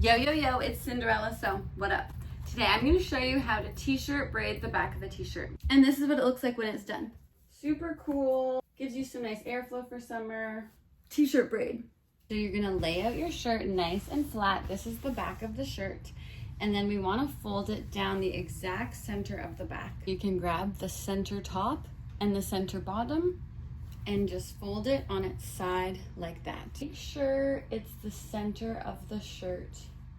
Yo, yo, yo, it's Cinderella. So what up? Today I'm going to show you how to t-shirt braid the back of a t-shirt. And this is what it looks like when it's done. Super cool. Gives you some nice airflow for summer. T-shirt braid. So you're going to lay out your shirt nice and flat. This is the back of the shirt. And then we want to fold it down the exact center of the back. You can grab the center top and the center bottom and just fold it on its side like that. Make sure it's the center of the shirt.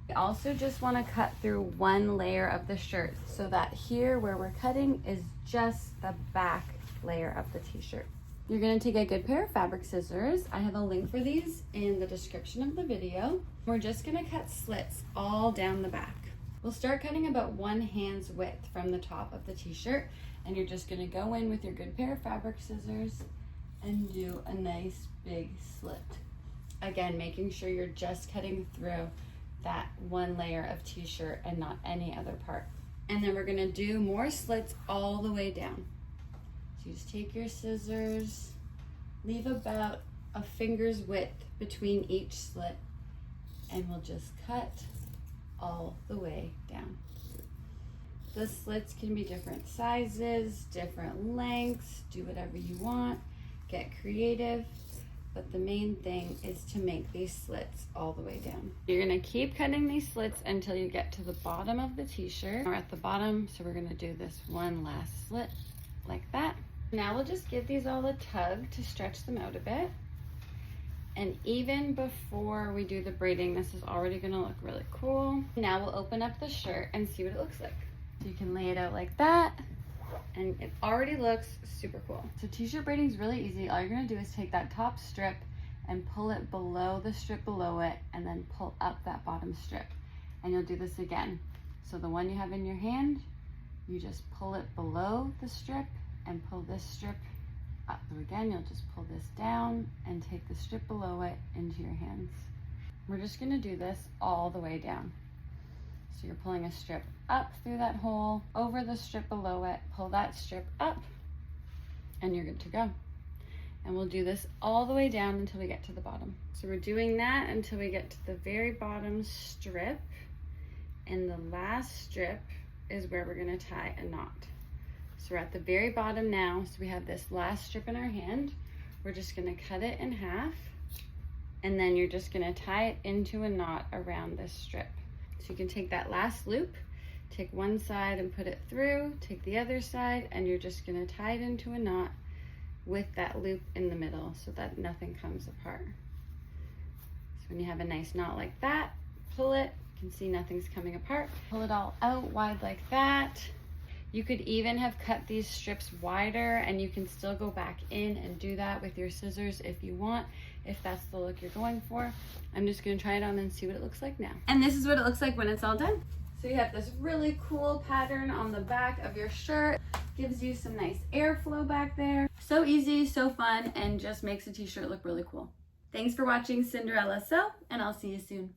We also just want to cut through one layer of the shirt so that here where we're cutting is just the back layer of the t-shirt. You're going to take a good pair of fabric scissors. I have a link for these in the description of the video. We're just going to cut slits all down the back. We'll start cutting about 1 hand's width from the top of the t-shirt, and you're just going to go in with your good pair of fabric scissors and do a nice big slit. Again, making sure you're just cutting through that one layer of t-shirt and not any other part. And then we're gonna do more slits all the way down. So you just take your scissors, leave about a finger's width between each slit, and we'll just cut all the way down. The slits can be different sizes, different lengths, do whatever you want. Get creative, but the main thing is to make these slits all the way down. You're gonna keep cutting these slits until you get to the bottom of the t-shirt. We're at the bottom, so we're gonna do this one last slit like that. Now we'll just give these all a tug to stretch them out a bit. And even before we do the braiding, this is already gonna look really cool. Now we'll open up the shirt and see what it looks like. So you can lay it out like that, and it already looks super cool. So t-shirt braiding is really easy. All you're gonna do is take that top strip and pull it below the strip below it, and then pull up that bottom strip. And you'll do this again. So the one you have in your hand, you just pull it below the strip and pull this strip up. So again, you'll just pull this down and take the strip below it into your hands. We're just gonna do this all the way down. So you're pulling a strip up through that hole, over the strip below it, pull that strip up, and you're good to go. And we'll do this all the way down until we get to the bottom. So we're doing that until we get to the very bottom strip, and the last strip is where we're gonna tie a knot. So we're at the very bottom now, so we have this last strip in our hand. We're just gonna cut it in half, and then you're just gonna tie it into a knot around this strip. So you can take that last loop, take one side and put it through, take the other side, and you're just gonna tie it into a knot with that loop in the middle so that nothing comes apart. So when you have a nice knot like that, pull it, you can see nothing's coming apart. Pull it all out wide like that. You could even have cut these strips wider, and you can still go back in and do that with your scissors if you want, if that's the look you're going for. I'm just gonna try it on and see what it looks like now. And this is what it looks like when it's all done. So you have this really cool pattern on the back of your shirt. Gives you some nice airflow back there. So easy, so fun, and just makes a t-shirt look really cool. Thanks for watching Cinderella Sew, and I'll see you soon.